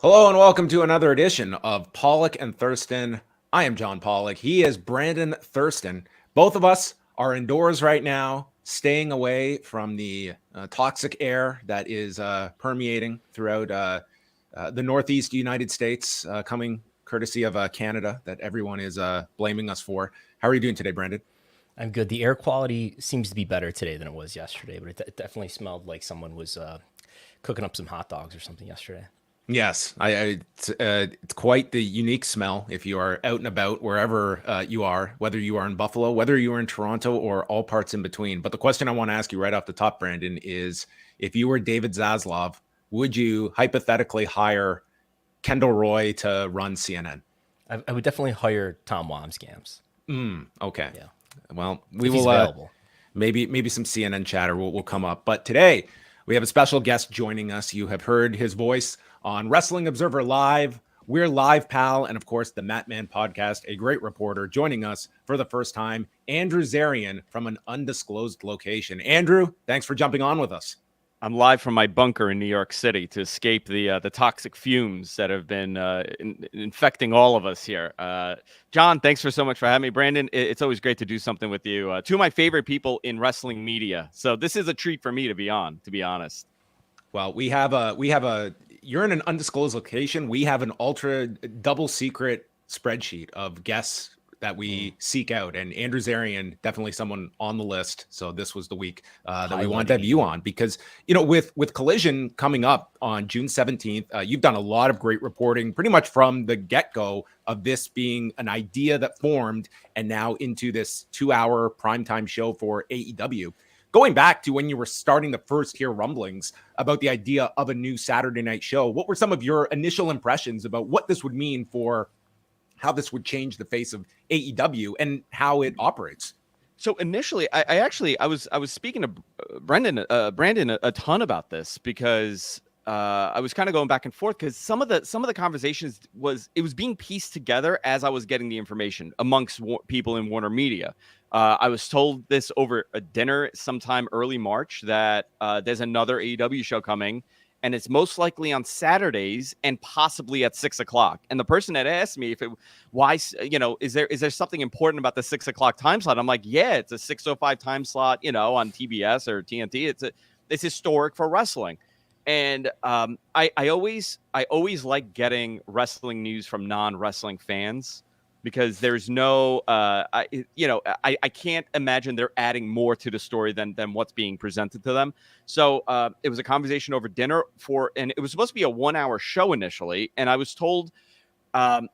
Hello and welcome to another edition of Pollock and Thurston. I am John Pollock. He is Brandon Thurston. Both of us are indoors right now, staying away from the toxic air that is permeating throughout the Northeast United States, coming courtesy of Canada that everyone is blaming us for. How are you doing today, Brandon? I'm good. The air quality seems to be better today than it was yesterday, but it definitely smelled like someone was cooking up some hot dogs or something yesterday. Yes, it's quite the unique smell if you are out and about wherever you are, whether you are in Buffalo, whether you are in Toronto, or all parts in between. But the question I want to ask you right off the top, Brandon, is if you were David Zaslav, would you hypothetically hire Kendall Roy to run CNN? I would definitely hire Tom Wambsgams. Okay. Yeah. Well, If he's available. maybe some CNN chatter will come up. But today we have a special guest joining us. You have heard his voice on Wrestling Observer Live, We're Live Pal, and of course the Mat Man podcast, a great reporter joining us for the first time, Andrew Zarian from an undisclosed location. Andrew, thanks for jumping on with us. I'm live from my bunker in New York City to escape the toxic fumes that have been infecting all of us here. John, thanks so much for having me. Brandon, it's always great to do something with you. Two of my favorite people in wrestling media. So this is a treat for me to be honest. Well, you're in an undisclosed location. We have an ultra double secret spreadsheet of guests that we seek out, and Andrew Zarian, definitely someone on the list. So this was the week that we wanted to have you on because, with Collision coming up on June 17th, you've done a lot of great reporting pretty much from the get-go of this being an idea that formed and now into this 2-hour primetime show for AEW. Going back to when you were starting to first hear rumblings about the idea of a new Saturday night show, what were some of your initial impressions about what this would mean for how this would change the face of AEW and how it operates? So initially, I was speaking to Brandon a ton about this because I was kind of going back and forth because some of the conversations was being pieced together as I was getting the information amongst people in Warner Media. I was told this over a dinner sometime early March that there's another AEW show coming, and it's most likely on Saturdays and possibly at 6:00. And the person had asked me is there something important about the 6:00 time slot? I'm like, yeah, it's a 6:05 time slot, on TBS or TNT. It's historic for wrestling. And I always like getting wrestling news from non-wrestling fans because there's no, I can't imagine they're adding more to the story than what's being presented to them. So it was a conversation over dinner and it was supposed to be a 1-hour show initially. And I was told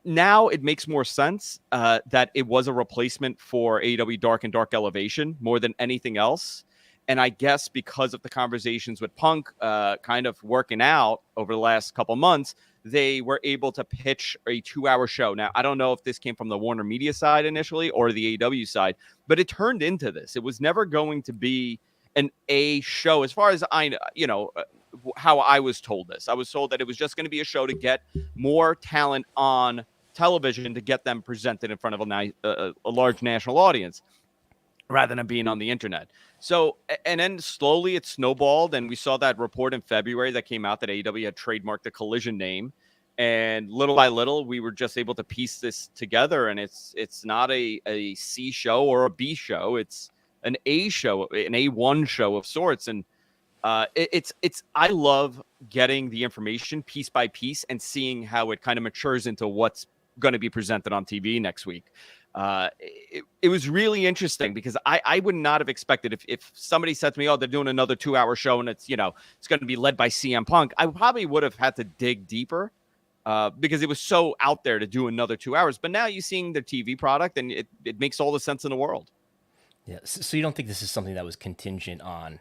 now it makes more sense that it was a replacement for AEW Dark and Dark Elevation more than anything else. And I guess because of the conversations with Punk kind of working out over the last couple months, they were able to pitch a 2-hour show. Now, I don't know if this came from the Warner Media side initially or the AEW side, but it turned into this. It was never going to be an A show as far as how I was told this. I was told that it was just going to be a show to get more talent on television to get them presented in front of a large national audience rather than being on the internet. So, and then slowly it snowballed, and we saw that report in February that came out that AEW had trademarked the Collision name, and little by little, we were just able to piece this together, and it's not a C show or a B show, it's an A show, an A1 show of sorts, and I love getting the information piece by piece and seeing how it kind of matures into what's going to be presented on TV next week. It was really interesting because I would not have expected if somebody said to me, oh, they're doing another 2-hour show and it's going to be led by CM Punk. I probably would have had to dig deeper because it was so out there to do another 2 hours. But now you're seeing the TV product and it makes all the sense in the world. Yeah. So you don't think this is something that was contingent on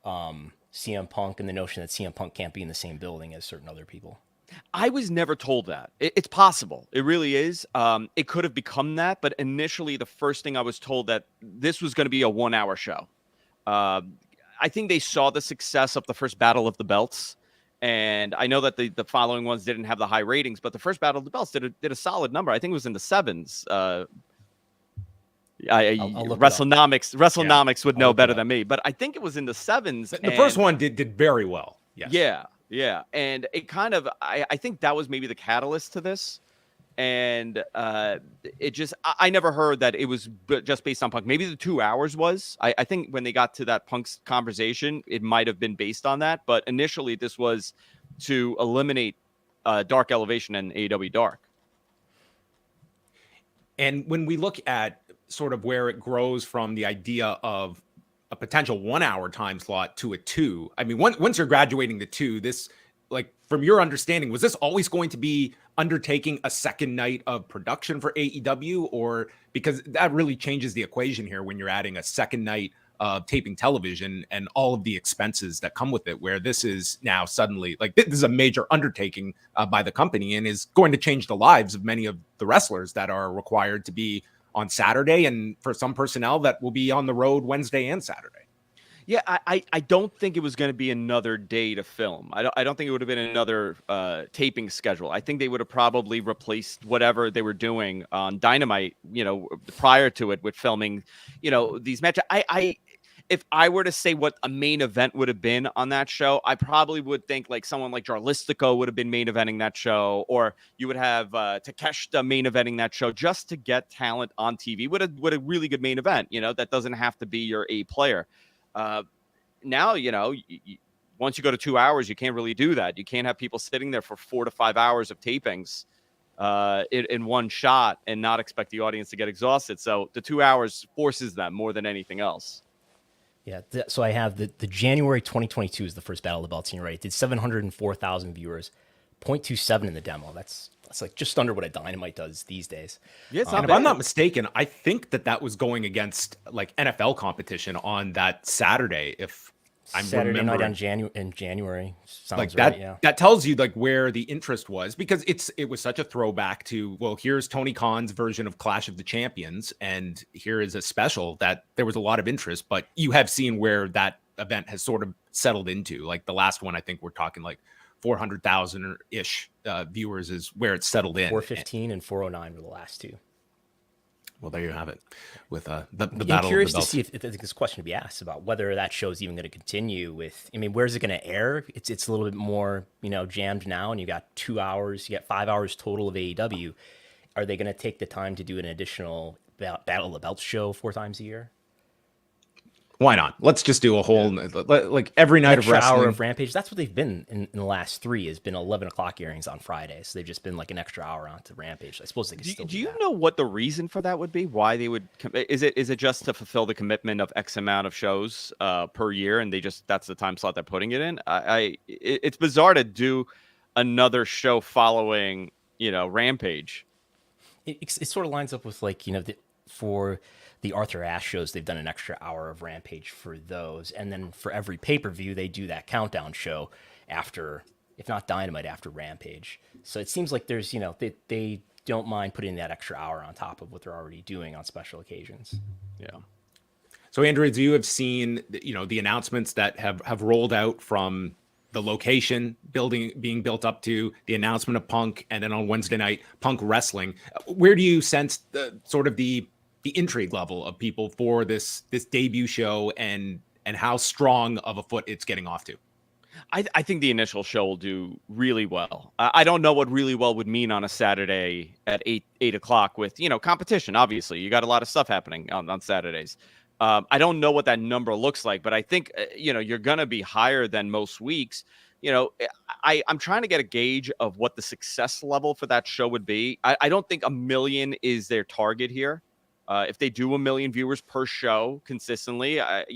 CM Punk and the notion that CM Punk can't be in the same building as certain other people? I was never told that. It's possible. It really is. It could have become that. But initially, the first thing I was told that this was going to be a 1-hour show. I think they saw the success of the first Battle of the Belts. And I know that the following ones didn't have the high ratings, but the first Battle of the Belts did a solid number. I think it was in the 7s. Wrestlenomics would know better than me. But I think it was in the 7s. The first one did very well. Yes. Yeah. Yeah, and it kind of I think that was maybe the catalyst to this. And it just I never heard that it was just based on Punk. Maybe the 2 hours was. I think when they got to that Punk's conversation, it might have been based on that. But initially, this was to eliminate Dark Elevation and AEW Dark. And when we look at sort of where it grows from the idea of a potential 1 hour time slot to a 2, I mean, once you're graduating to 2, this, like, from your understanding, was this always going to be undertaking a second night of production for AEW? Or because that really changes the equation here when you're adding a second night of taping television and all of the expenses that come with it, where this is now suddenly like this is a major undertaking by the company and is going to change the lives of many of the wrestlers that are required to be on Saturday, and for some personnel that will be on the road Wednesday and Saturday. Yeah, I don't think it was going to be another day to film. I don't think it would have been another taping schedule. I think they would have probably replaced whatever they were doing on Dynamite, prior to it with filming, these matches. If I were to say what a main event would have been on that show, I probably would think like someone like Jarlistico would have been main eventing that show, or you would have Takeshita main eventing that show just to get talent on TV. Would a really good main event, that doesn't have to be your A player. Now, once you go to 2 hours, you can't really do that. You can't have people sitting there for 4 to 5 hours of tapings in one shot and not expect the audience to get exhausted. So the 2 hours forces them more than anything else. Yeah, so I have the January 2022 is the first Battle of the Belts, and you're right. It did 704,000 viewers, 0.27 in the demo. That's like just under what a Dynamite does these days. Yeah, it's And if I'm not mistaken, I think that was going against like NFL competition on that Saturday. If I'm Saturday night in January. Sounds like right, that, yeah. that tells you like where the interest was, because it was such a throwback to, well, here's Tony Khan's version of Clash of the Champions, and here is a special that there was a lot of interest, but you have seen where that event has sort of settled into. Like the last one, I think we're talking like 400,000 ish viewers is where it's settled in. 415 and 409 were the last two. Well, there you have it with the I'm Battle of the curious to Belts. see if this question to be asked about whether that show is even going to continue with. I mean, where's it going to air? It's a little bit more jammed now, and you got 2 hours, you got 5 hours total of AEW. Are they going to take the time to do an additional Battle of the Belts show 4 times a year? Why not? Let's just do a whole like every night of wrestling. Hour of Rampage. That's what they've been in the last 3. Has been 11 o'clock airings on Fridays. So they've just been like an extra hour onto Rampage. I suppose they could still. Do you know what the reason for that would be? Why they would? Is it just to fulfill the commitment of X amount of shows per year, and that's the time slot they're putting it in? It's bizarre to do another show following Rampage. It sort of lines up with like for the Arthur Ashe shows, they've done an extra hour of Rampage for those. And then for every pay-per-view, they do that countdown show after, if not Dynamite, after Rampage. So it seems like there's, they don't mind putting that extra hour on top of what they're already doing on special occasions. Yeah. So, Andrew, you have seen, the announcements that have rolled out from the location being built up to the announcement of Punk, and then on Wednesday night, Punk wrestling. Where do you sense the intrigue level of people for this debut show, and how strong of a foot it's getting off to? I think the initial show will do really well. I don't know what really well would mean on a Saturday at 8 o'clock with, competition. Obviously, you got a lot of stuff happening on Saturdays. I don't know what that number looks like, but I think, you're going to be higher than most weeks. I'm trying to get a gauge of what the success level for that show would be. I don't think 1 million is their target here. If they do 1 million viewers per show consistently, that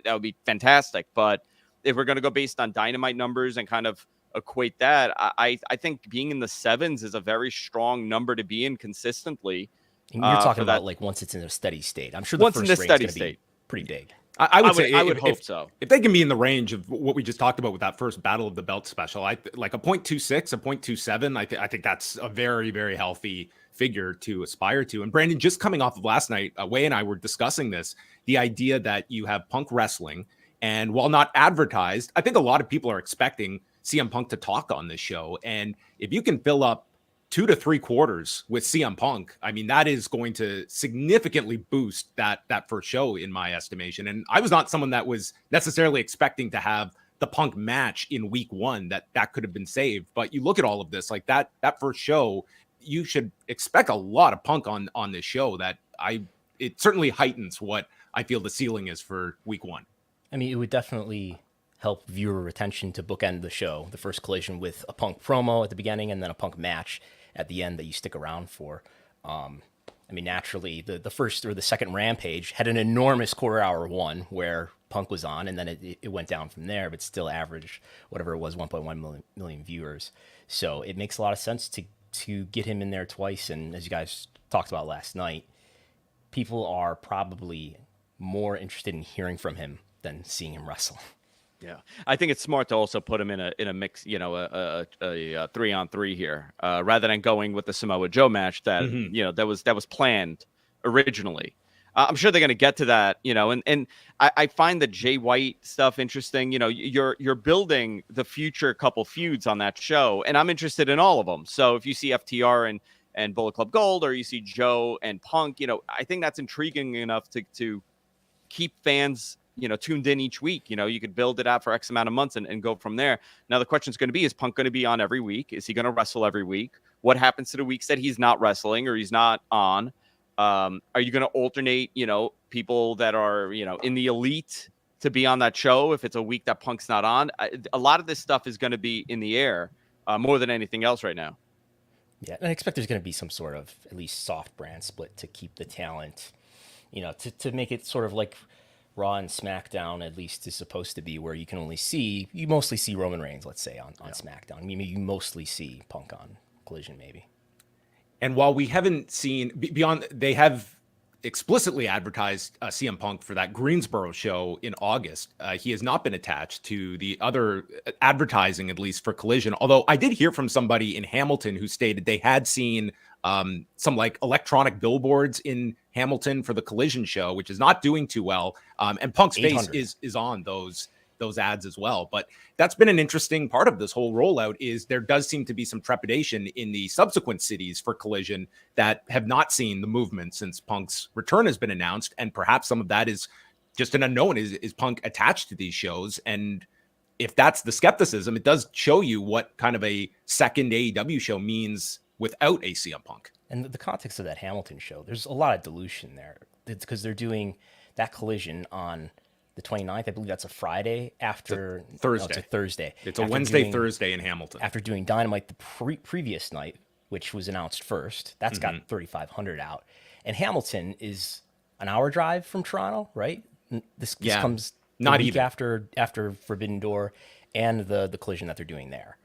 would be fantastic. But if we're going to go based on Dynamite numbers and kind of equate that, I think being in the 7s is a very strong number to be in consistently. And you're talking about like once it's in a steady state. I'm sure the once first in the steady be state, pretty big. I would say I would hope so. If they can be in the range of what we just talked about with that first Battle of the Belt special, like a 0.26, a 0.27. I think that's a very, very healthy figure to aspire to. And Brandon, just coming off of last night, Way and I were discussing this, the idea that you have Punk wrestling, and while not advertised, I think a lot of people are expecting CM Punk to talk on this show. And if you can fill up 2 to 3 quarters with CM Punk, I mean, that is going to significantly boost that first show, in my estimation. And I was not someone that was necessarily expecting to have the Punk match in week 1 that could have been saved. But you look at all of this, like that first show, you should expect a lot of Punk on this show. It certainly heightens what I feel the ceiling is for week 1. I mean, it would definitely help viewer retention to bookend the show, the first Collision with a Punk promo at the beginning and then a Punk match at the end that you stick around for. I mean, naturally, the first or the second Rampage had an enormous quarter-hour one where Punk was on, and then it went down from there, but still averaged whatever it was, 1.1 million viewers. So it makes a lot of sense to get him in there twice. And as you guys talked about last night, people are probably more interested in hearing from him than seeing him wrestle. Yeah, I think it's smart to also put him in a mix, you know, a 3-on-3 here, rather than going with the Samoa Joe match that you know that was planned originally. I'm sure they're going to get to that, you know, and I find the Jay White stuff interesting. You know, you're building the future couple feuds on that show, and I'm interested in all of them. So if you see FTR and Bullet Club Gold, or you see Joe and Punk, you know, I think that's intriguing enough to keep fans, you know, tuned in each week. You know, you could build it out for X amount of months and go from there. Now, the question is going to be, is Punk going to be on every week? Is he going to wrestle every week? What happens to the weeks that he's not wrestling or he's not on? Are you going to alternate, you know, people that are, you know, in the elite to be on that show if it's a week that Punk's not on? A lot of this stuff is going to be in the air more than anything else right now. Yeah, and I expect there's going to be some sort of at least soft brand split to keep the talent, you know, to make it sort of like Raw and SmackDown at least is supposed to be, where you mostly see Roman Reigns, let's say, on SmackDown. I mean, you mostly see Punk on Collision, maybe. And while we haven't seen beyond, they have explicitly advertised CM Punk for that Greensboro show in August. He has not been attached to the other advertising, at least for Collision. Although I did hear from somebody in Hamilton who stated they had seen some like electronic billboards in Hamilton for the Collision show, which is not doing too well. And Punk's face is on those ads as well. But that's been an interesting part of this whole rollout, is there does seem to be some trepidation in the subsequent cities for Collision that have not seen the movement since Punk's return has been announced. And perhaps some of that is just an unknown. Is Punk attached to these shows? And if that's the skepticism, it does show you what kind of a second AEW show means without a CM Punk. And the context of that Hamilton show, there's a lot of dilution there. It's because they're doing that Collision on the 29th. I believe that's a Friday after Thursday. No, it's a Thursday. It's a Wednesday, Thursday in Hamilton. After doing Dynamite the previous night, which was announced first, that's got 3,500 out. And Hamilton is an hour drive from Toronto, right? This comes not week even after Forbidden Door and the Collision that they're doing there.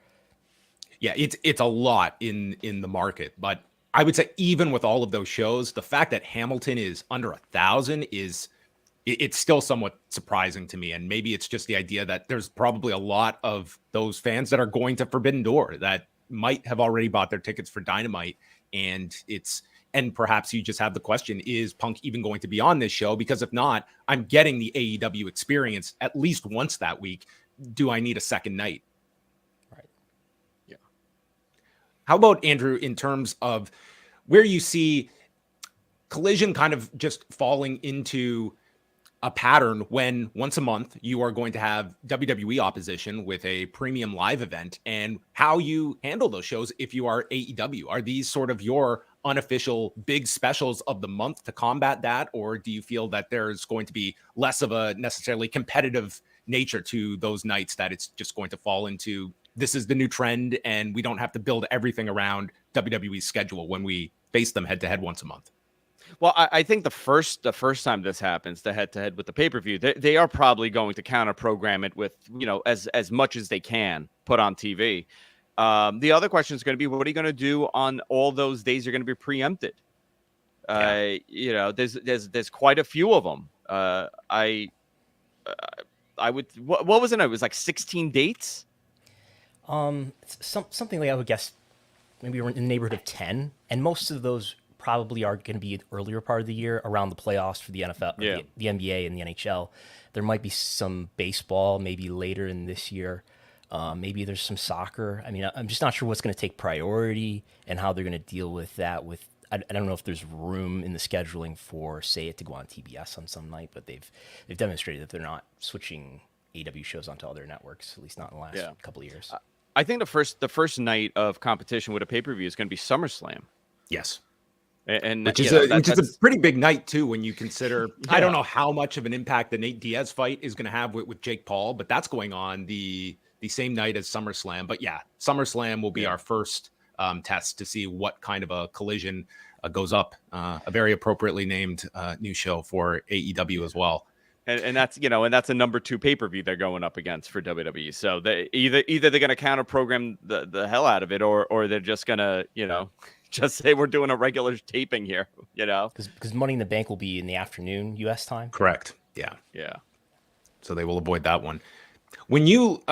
Yeah, it's a lot in the market, but I would say even with all of those shows, the fact that Hamilton is under 1,000 it's still somewhat surprising to me. And maybe it's just the idea that there's probably a lot of those fans that are going to Forbidden Door that might have already bought their tickets for Dynamite. And perhaps you just have the question, is Punk even going to be on this show? Because if not, I'm getting the AEW experience at least once that week. Do I need a second night? Right. Yeah. How about, Andrew, in terms of where you see Collision kind of just falling into a pattern when once a month you are going to have WWE opposition with a premium live event, and how you handle those shows if you are AEW? Are these sort of your unofficial big specials of the month to combat that? Or do you feel that there's going to be less of a necessarily competitive nature to those nights, that it's just going to fall into, this is the new trend and we don't have to build everything around WWE's schedule when we face them head to head once a month? Well, I think the first time this happens, the head-to-head with the pay-per-view, they are probably going to counter-program it with, you know, as much as they can put on TV. The other question is going to be, what are you going to do on all those days you're going to be preempted? You know, there's quite a few of them. I would, what was it? It was like 16 dates. Something like, I would guess maybe in the neighborhood of 10, and most of those probably are going to be the earlier part of the year around the playoffs for the NFL, the NBA and the NHL. There might be some baseball maybe later in this year. Maybe there's some soccer. I mean, I'm just not sure what's going to take priority and how they're going to deal with that. I don't know if there's room in the scheduling for, say, it to go on TBS on some night, but they've demonstrated that they're not switching AEW shows onto other networks, at least not in the last couple of years. I think the first night of competition with a pay-per-view is going to be SummerSlam. Yes. And which is a pretty big night too when you consider I don't know how much of an impact the Nate Diaz fight is going to have with Jake Paul, but that's going on the same night as SummerSlam. But yeah, SummerSlam will be our first test to see what kind of a collision goes up. A very appropriately named new show for AEW as well. And that's that's a number 2 pay-per-view they're going up against for WWE. So they either they're going to counter program the hell out of it, or they're just going to just say we're doing a regular taping here, because Money in the Bank will be in the afternoon U.S. time. Correct. Yeah. So they will avoid that one. When you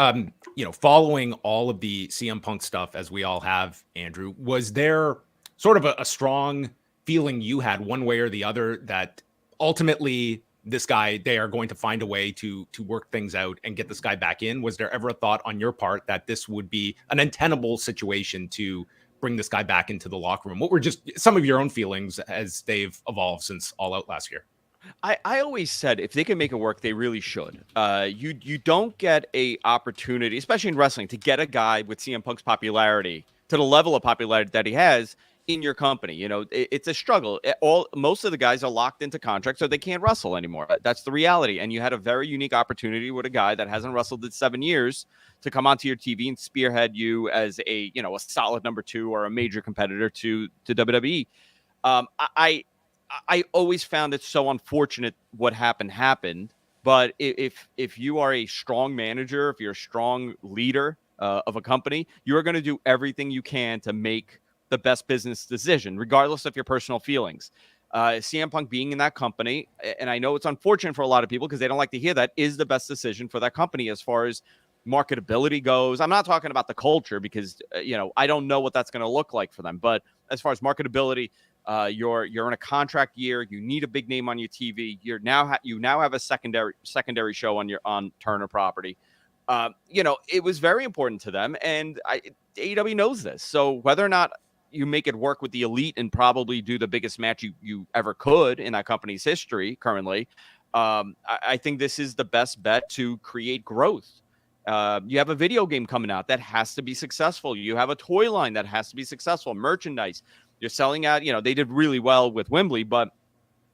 following all of the CM Punk stuff as we all have, Andrew, was there sort of a strong feeling you had one way or the other that ultimately this guy, they are going to find a way to work things out and get this guy back in? Was there ever a thought on your part that this would be an untenable situation to bring this guy back into the locker room? What were just some of your own feelings as they've evolved since All Out last year? I always said if they can make it work, they really should. You don't get a opportunity, especially in wrestling, to get a guy with CM Punk's popularity to the level of popularity that he has in your company. It's a struggle. Most of the guys are locked into contracts, so they can't wrestle anymore. That's the reality. And you had a very unique opportunity with a guy that hasn't wrestled in 7 years to come onto your TV and spearhead you as a solid number 2 or a major competitor to WWE. I always found it so unfortunate what happened. But if you are a strong manager, if you're a strong leader of a company, you are going to do everything you can to make the best business decision, regardless of your personal feelings. CM Punk being in that company, and I know it's unfortunate for a lot of people because they don't like to hear that, is the best decision for that company as far as marketability goes. I'm not talking about the culture because, I don't know what that's going to look like for them. But as far as marketability, you're in a contract year. You need a big name on your TV. You now have a secondary show on Turner property. It was very important to them, and AEW knows this. So whether or not you make it work with the Elite and probably do the biggest match you ever could in that company's history currently, I think this is the best bet to create growth. You have a video game coming out that has to be successful. You have a toy line that has to be successful. Merchandise. You're selling out. They did really well with Wembley, but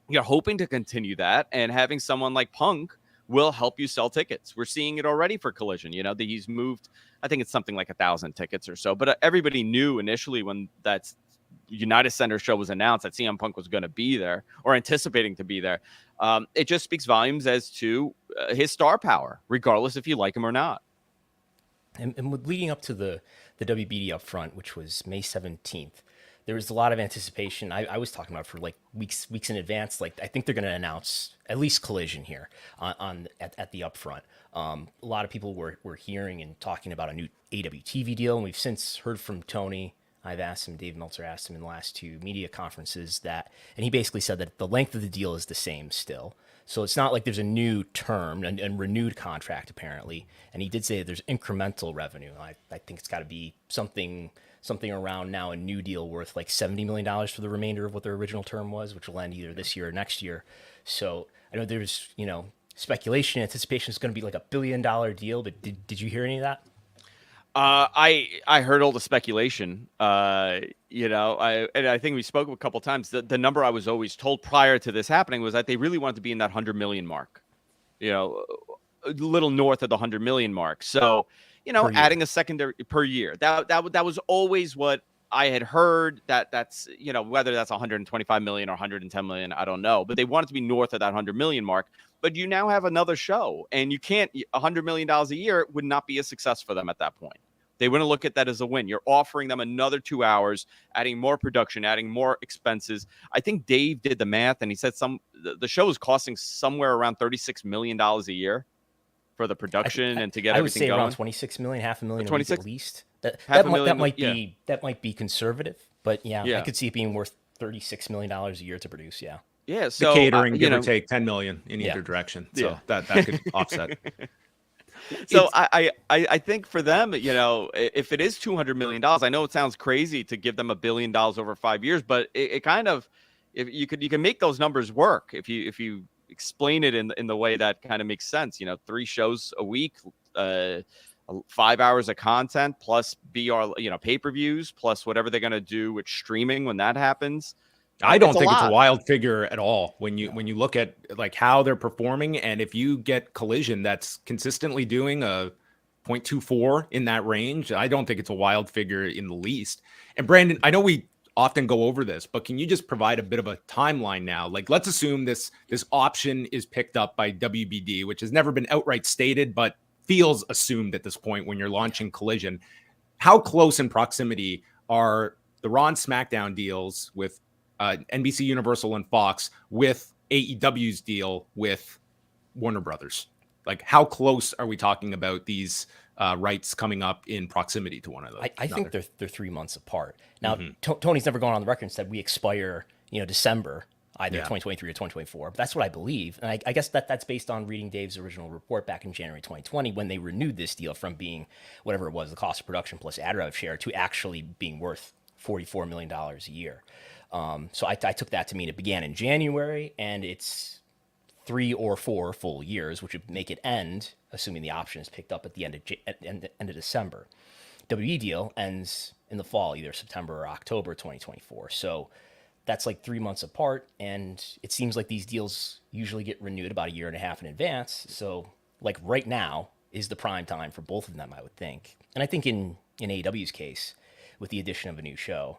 you're hoping to continue that. And having someone like Punk will help you sell tickets. We're seeing it already for Collision. That he's moved, I think it's something like 1,000 tickets or so. But everybody knew initially when that United Center show was announced that CM Punk was going to be there or anticipating to be there. It just speaks volumes as to his star power, regardless if you like him or not. And leading up to the WBD upfront, which was May 17th, there was a lot of anticipation. I was talking about for like weeks in advance. Like I think they're going to announce at least Collision here at the upfront. A lot of people were hearing and talking about a new AEW TV deal, and we've since heard from Tony. I've asked him, Dave Meltzer asked him in the last 2 media conferences and he basically said that the length of the deal is the same still. So it's not like there's a new term and renewed contract apparently. And he did say that there's incremental revenue. I think it's got to be something around now a new deal worth like $70 million for the remainder of what their original term was, which will end either this year or next year. So I know there's, speculation, anticipation is going to be like $1 billion deal, but did you hear any of that? I heard all the speculation, and I think we spoke a couple of times. The number I was always told prior to this happening was that they really wanted to be in that 100 million mark, a little north of the 100 million mark. So, adding a secondary per year, that was always what I had heard. That's whether that's 125 million or 110 million, I don't know, but they wanted to be north of that 100 million mark. But you now have another show, and you can't. $100 million a year would not be a success for them at that point. They wouldn't look at that as a win. You're offering them another 2 hours, adding more production, adding more expenses. I think Dave did the math, and he said the show is costing somewhere around $36 million a year for the production and to get everything going. I would say around 26 million, $500,000 a week at least. That might be conservative, but yeah, I could see it being worth $36 million a year to produce. Yeah. Yeah. So the catering, give or take 10 million in either direction. So that could offset. So I think for them, if it is $200 million, I know it sounds crazy to give them $1 billion over 5 years, but it kind of, if you can make those numbers work if you explain it in the way that kind of makes sense. 3 shows a week, 5 hours of content plus BR, pay-per-views plus whatever they're going to do with streaming when that happens. I don't think it's a lot. wild figure at all when you look at like how they're performing, and if you get Collision that's consistently doing a 0.24 in that range, I don't think it's a wild figure in the least. And Brandon, I know we often go over this, but can you just provide a bit of a timeline now? Like, let's assume this option is picked up by WBD, which has never been outright stated, but feels assumed at this point when you're launching Collision. How close in proximity are the Raw and SmackDown deals with NBC Universal and Fox with AEW's deal with Warner Brothers? Like, how close are we talking about these rights coming up in proximity to one another? I think they're 3 months apart. Now, Tony's never gone on the record and said we expire, December, either 2023 or 2024. But that's what I believe. And I guess that's based on reading Dave's original report back in January 2020 when they renewed this deal from being whatever it was, the cost of production plus ad rev share, to actually being worth $44 million a year. So I took that to mean it began in January, and it's 3 or 4 full years, which would make it end, assuming the option is picked up at the end of December. WWE deal ends in the fall, either September or October 2024. So that's like 3 months apart, and it seems like these deals usually get renewed about a year and a half in advance. So like right now is the prime time for both of them, I would think. And I think in AEW's case, with the addition of a new show,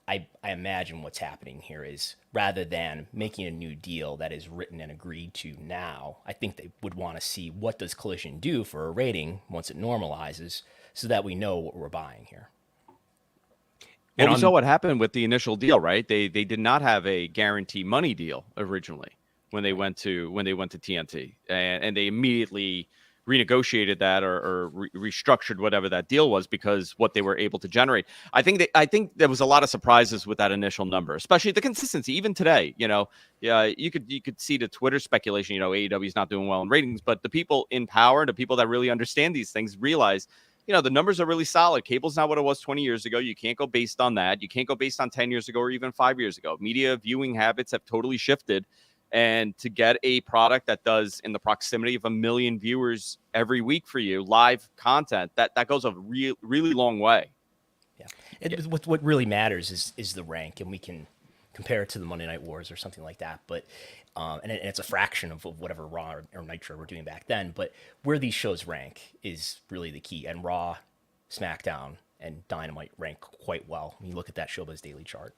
I imagine what's happening here is rather than making a new deal that is written and agreed to now, I think they would want to see what does Collision do for a rating once it normalizes so that we know what we're buying here. Well, we saw what happened with the initial deal, right? They did not have a guarantee money deal originally when they went to TNT, and they immediately renegotiated that or restructured whatever that deal was because what they were able to generate. I think there was a lot of surprises with that initial number, especially the consistency. Even today, you could see the Twitter speculation. AEW is not doing well in ratings, but the people in power, the people that really understand these things, realize the numbers are really solid. Cable's not what it was 20 years ago. You can't go based on that. You can't go based on 10 years ago or even 5 years ago. Media viewing habits have totally shifted. And to get a product that does in the proximity of 1 million viewers every week for you, live content, that goes a really long way. Yeah. What really matters is the rank, and we can compare it to the Monday Night Wars or something like that. But and it's a fraction of whatever Raw or Nitro were doing back then. But where these shows rank is really the key. And Raw, SmackDown, and Dynamite rank quite well when you look at that Showbuzz Daily chart.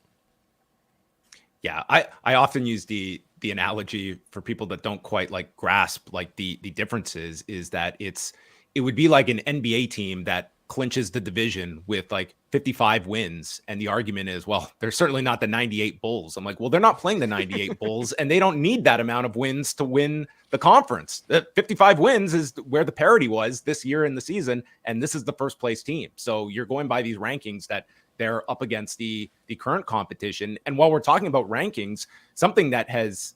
Yeah, I often use the analogy for people that don't quite like grasp like the differences is that it would be like an NBA team that clinches the division with like 55 wins, and the argument is, well, they're certainly not the 98 Bulls. I'm like, well, they're not playing the 98 Bulls, and they don't need that amount of wins to win the conference. The 55 wins is where the parity was this year in the season, and this is the first place team. So you're going by these rankings that they're up against the current competition. And while we're talking about rankings, something that has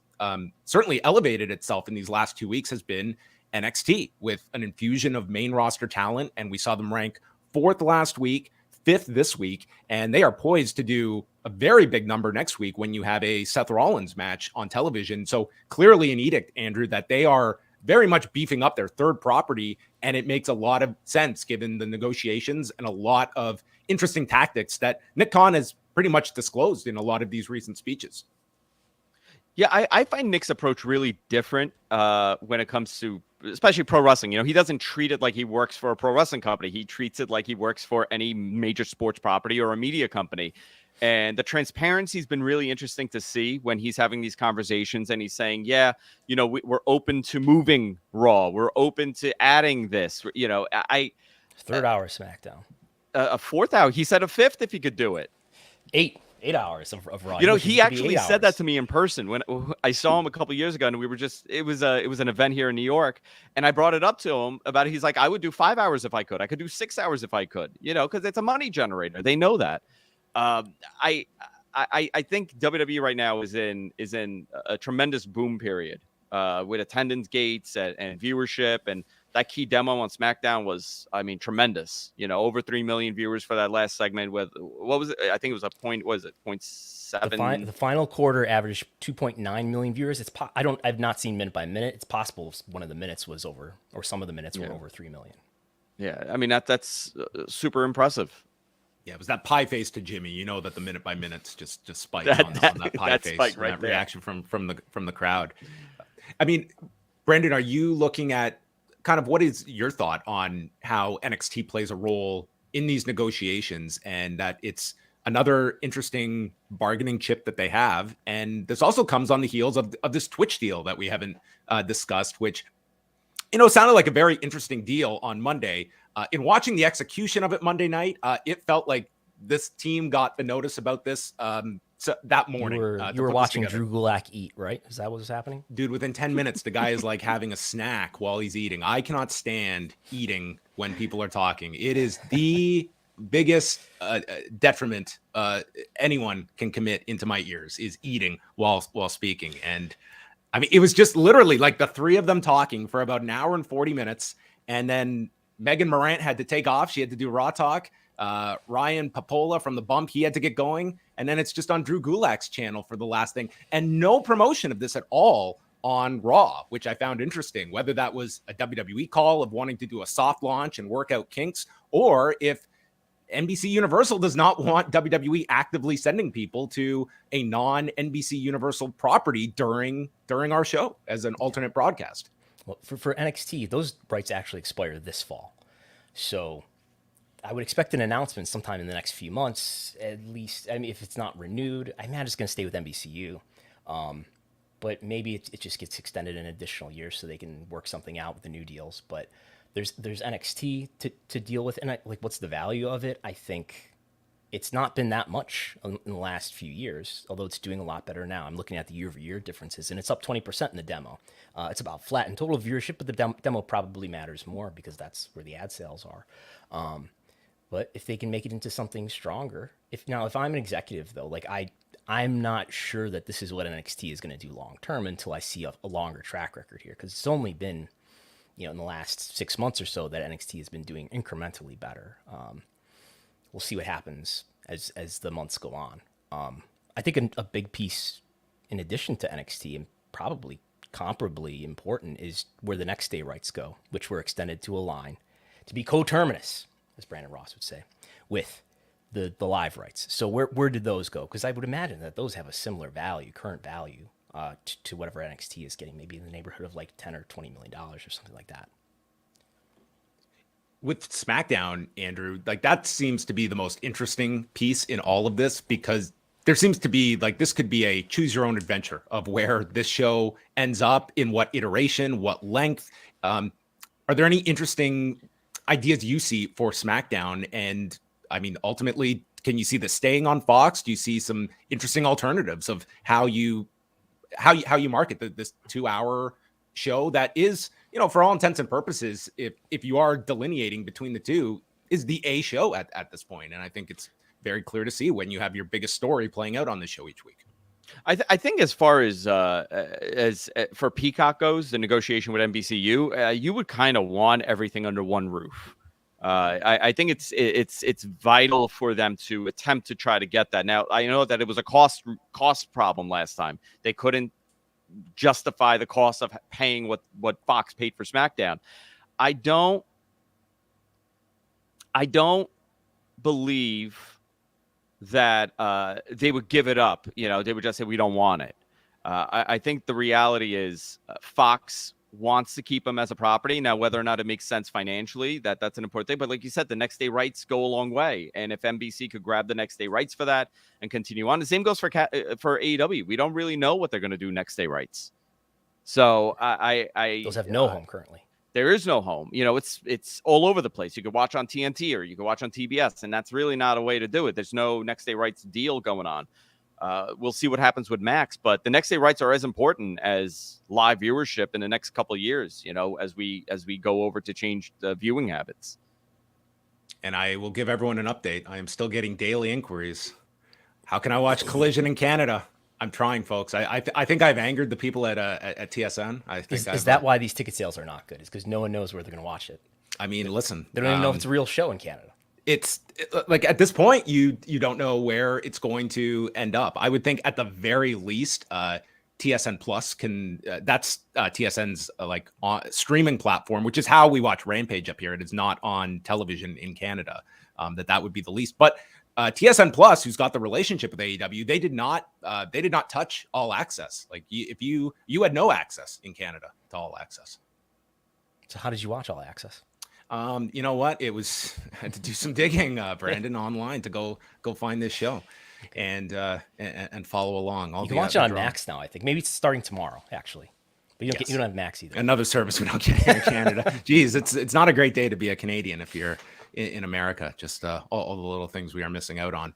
certainly elevated itself in these last 2 weeks has been NXT with an infusion of main roster talent. And we saw them rank 4th last week, 5th this week, and they are poised to do a very big number next week when you have a Seth Rollins match on television. So clearly an edict, Andrew, that they are very much beefing up their third property, and it makes a lot of sense given the negotiations and a lot of interesting tactics that Nick Khan has pretty much disclosed in a lot of these recent speeches. Yeah, I find Nick's approach really different when it comes to especially pro wrestling. He doesn't treat it like he works for a pro wrestling company. He treats it like he works for any major sports property or a media company. And the transparency has been really interesting to see when he's having these conversations and he's saying, yeah, we're open to moving Raw. We're open to adding this, Third hour SmackDown. A 4th hour. He said a 5th if he could do it. 8 hours of Raw. He actually said that to me in person when I saw him a couple of years ago, and we were it was an event here in New York, and I brought it up to him about it. He's like, I would do 5 hours if I could. I could do 6 hours if I could, because it's a money generator. They know that. I think WWE right now is in a tremendous boom period with attendance gates and viewership, and that key demo on SmackDown was, I mean, tremendous. You know, over 3 million viewers for that last segment. With what was it? I think it was a point. Was it 0.7? The final quarter averaged 2.9 million viewers. I've not seen minute by minute. It's possible one of the minutes was over, or some of the minutes were over 3 million. Yeah, I mean that's super impressive. Yeah, it was that pie face to Jimmy. You know that the minute by minutes just spiked on that pie face, spike right that there. reaction from the crowd. I mean, Brendan, are you looking at kind of what is your thought on how NXT plays a role in these negotiations, and that it's another interesting bargaining chip that they have? And this also comes on the heels of this Twitch deal that we haven't discussed, which, you know, sounded like a very interesting deal on Monday. In watching the execution of it Monday night, it felt like this team got the notice about this that morning. You were watching Drew Gulak eat, right? Is that what was happening? Dude, within 10 minutes, the guy is like having a snack while he's eating. I cannot stand eating when people are talking. It is the biggest detriment anyone can commit into my ears, is eating while speaking. And I mean, it was just literally like the three of them talking for about an hour and 40 minutes. And then Megan Morant had to take off. She had to do Raw Talk. Ryan Papola from The Bump, he had to get going. And then it's just on Drew Gulak's channel for the last thing. And no promotion of this at all on Raw, which I found interesting. Whether that was a WWE call of wanting to do a soft launch and work out kinks, or if NBC Universal does not want WWE actively sending people to a non-NBC Universal property during our show as an alternate broadcast. Well, for NXT, those rights actually expire this fall. So I would expect an announcement sometime in the next few months, at least. I mean, if it's not renewed, I imagine it's going to stay with NBCU. But maybe it just gets extended an additional year so they can work something out with the new deals. But there's NXT to deal with. And what's the value of it? I think it's not been that much in the last few years, although it's doing a lot better now. I'm looking at the year-over-year differences, and it's up 20% in the demo. It's about flat in total viewership, but the demo probably matters more because that's where the ad sales are. But if they can make it into something stronger, if I'm an executive though, I'm not sure that this is what NXT is going to do long term until I see a longer track record here, because it's only been, in the last 6 months or so that NXT has been doing incrementally better. We'll see what happens as the months go on. I think a big piece, in addition to NXT, and probably comparably important, is where the next day rights go, which were extended to align to be coterminous, as Brandon Ross would say, with the live rights. So where did those go? Because I would imagine that those have a similar value, current value, to whatever NXT is getting, maybe in the neighborhood of like $10 or $20 million or something like that. With SmackDown, Andrew, that seems to be the most interesting piece in all of this, because there seems to be this could be a choose your own adventure of where this show ends up, in what iteration, what length. Are there any interesting ideas you see for SmackDown? And I mean, ultimately, can you see this staying on Fox? Do you see some interesting alternatives of how you market this 2-hour show that is, for all intents and purposes, if you are delineating between the two, is the A show at this point? And I think it's very clear to see when you have your biggest story playing out on the show each week. I think as far as for Peacock goes, the negotiation with NBCU, you would kind of want everything under one roof. I think it's vital for them to attempt to try to get that. Now, I know that it was a cost problem last time. They couldn't justify the cost of paying what Fox paid for SmackDown. I don't believe that they would give it up. They would just say, we don't want it. I think the reality is Fox wants to keep them as a property. Now, whether or not it makes sense financially, that's an important thing. But like you said, the next day rights go a long way. And if NBC could grab the next day rights for that and continue on, the same goes for AEW. We don't really know what they're going to do next day rights. So those have no home currently. There is no home. It's all over the place. You could watch on TNT or you could watch on TBS, and that's really not a way to do it. There's no next day rights deal going on. We'll see what happens with Max, but the next day rights are as important as live viewership in the next couple of years, as we go over to change the viewing habits. And I will give everyone an update. I am still getting daily inquiries. How can I watch Collision in Canada? I'm trying, folks. I think I've angered the people at TSN. I think Is that why these ticket sales are not good? Is because no one knows where they're going to watch it. I mean, listen, They don't even know if it's a real show in Canada. Like at this point, you don't know where it's going to end up. I would think at the very least, TSN Plus can that's TSN's streaming platform, which is how we watch Rampage up here. It is not on television in Canada. That would be the least. But TSN Plus, who's got the relationship with AEW, they did not touch All Access. Like if you had no access in Canada to All Access. So how did you watch All Access? You know what? I had to do some digging, Brandon, online to go find this show and follow along. You can watch it on Max now, I think. Maybe it's starting tomorroll, actually. But you don't have Max either. Another service we don't get here in Canada. Jeez, it's not a great day to be a Canadian if you're in America. Just all the little things we are missing out on.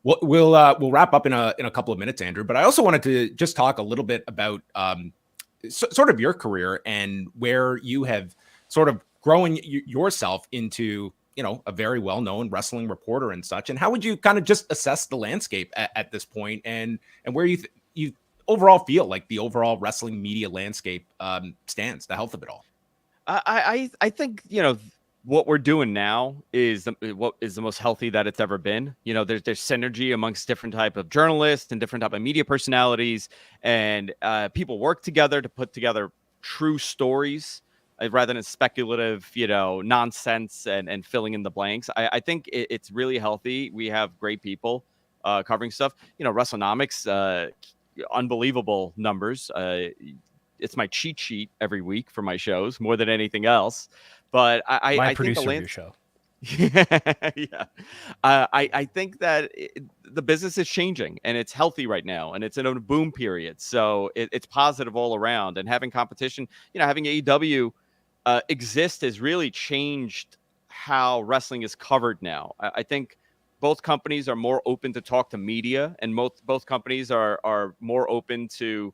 We'll wrap up in a couple of minutes, Andrew. But I also wanted to just talk a little bit about sort of your career and where you have sort of growing yourself into, a very well-known wrestling reporter and such. And how would you kind of just assess the landscape at this point and where you overall feel like the overall wrestling media landscape stands, the health of it all? I think, what we're doing now is what is the most healthy that it's ever been. There's synergy amongst different type of journalists and different type of media personalities, and people work together to put together true stories rather than speculative, nonsense and filling in the blanks. I think it's really healthy. We have great people covering stuff. Wrestlenomics, unbelievable numbers. It's my cheat sheet every week for my shows more than anything else. But I think your show. Yeah. I think that the business is changing and it's healthy right now and it's in a boom period. So it's positive all around, and having competition, having AEW exist has really changed how wrestling is covered now. I think both companies are more open to talk to media, and both companies are more open to